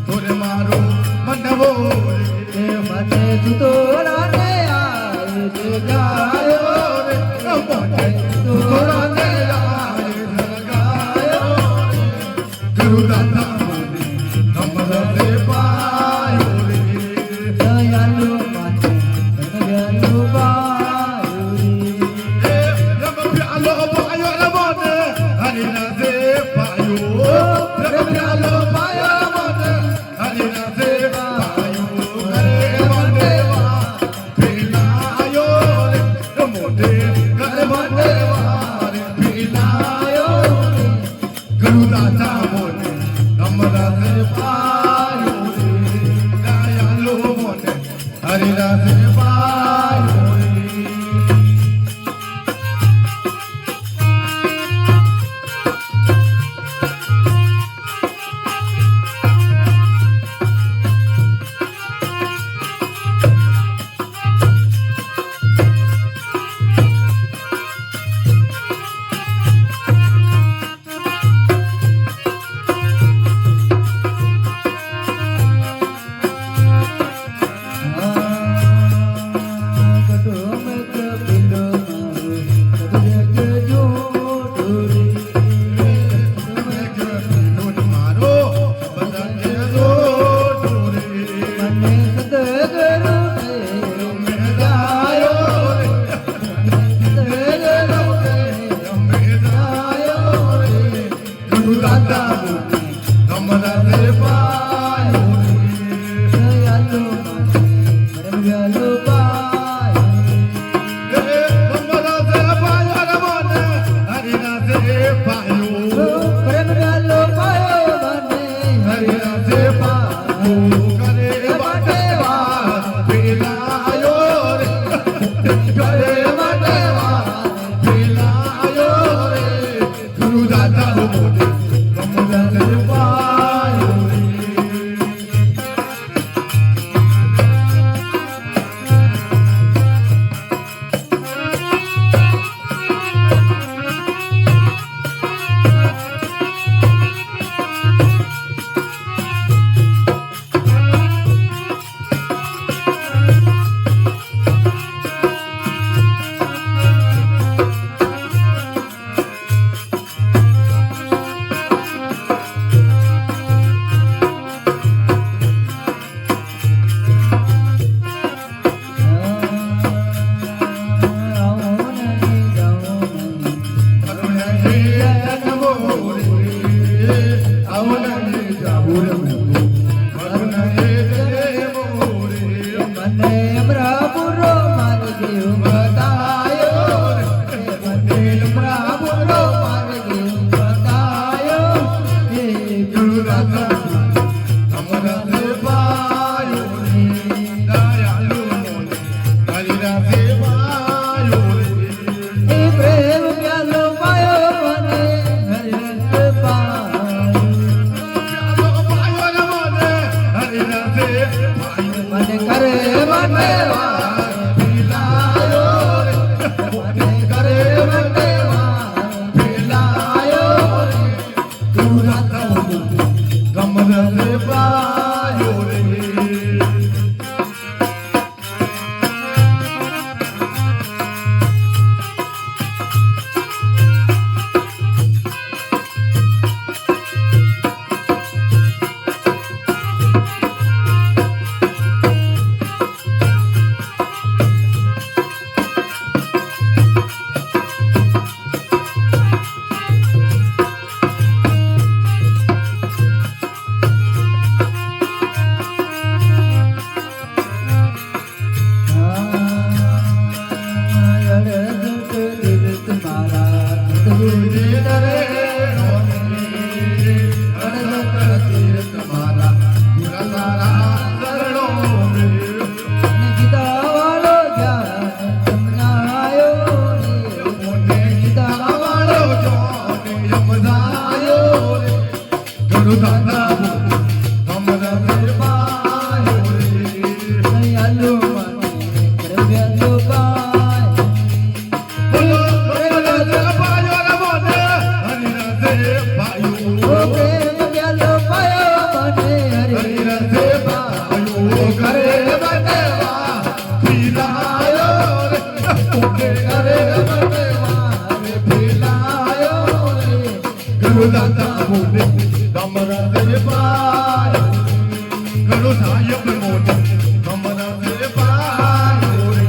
તોરે મારો મનવો રે મને સુતોરાને આય તે ગાયો રે મને સુતોરાને આય ગાયો ગુરુ દાતા મને નમઃ રે પાયો રે દયાલુ મને દયાલુ પાયો રે રબ પ્યાલો પાયો રે મને હરિના રે પાયો રબ પ્યાલો પાયો મને હરિના રે પાયો કરે મને વા પીલાયો રે મોઢે કરે મને વા રે પીલાયો ગુરુ દાતા મને નમઃ રે પાયો રે દયાલુ મને હરિના રે પાયો રે હરે ઘણો સાહેબ મોટો કમરા સે પાયો રે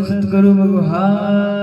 સદગુરુ ભગવાન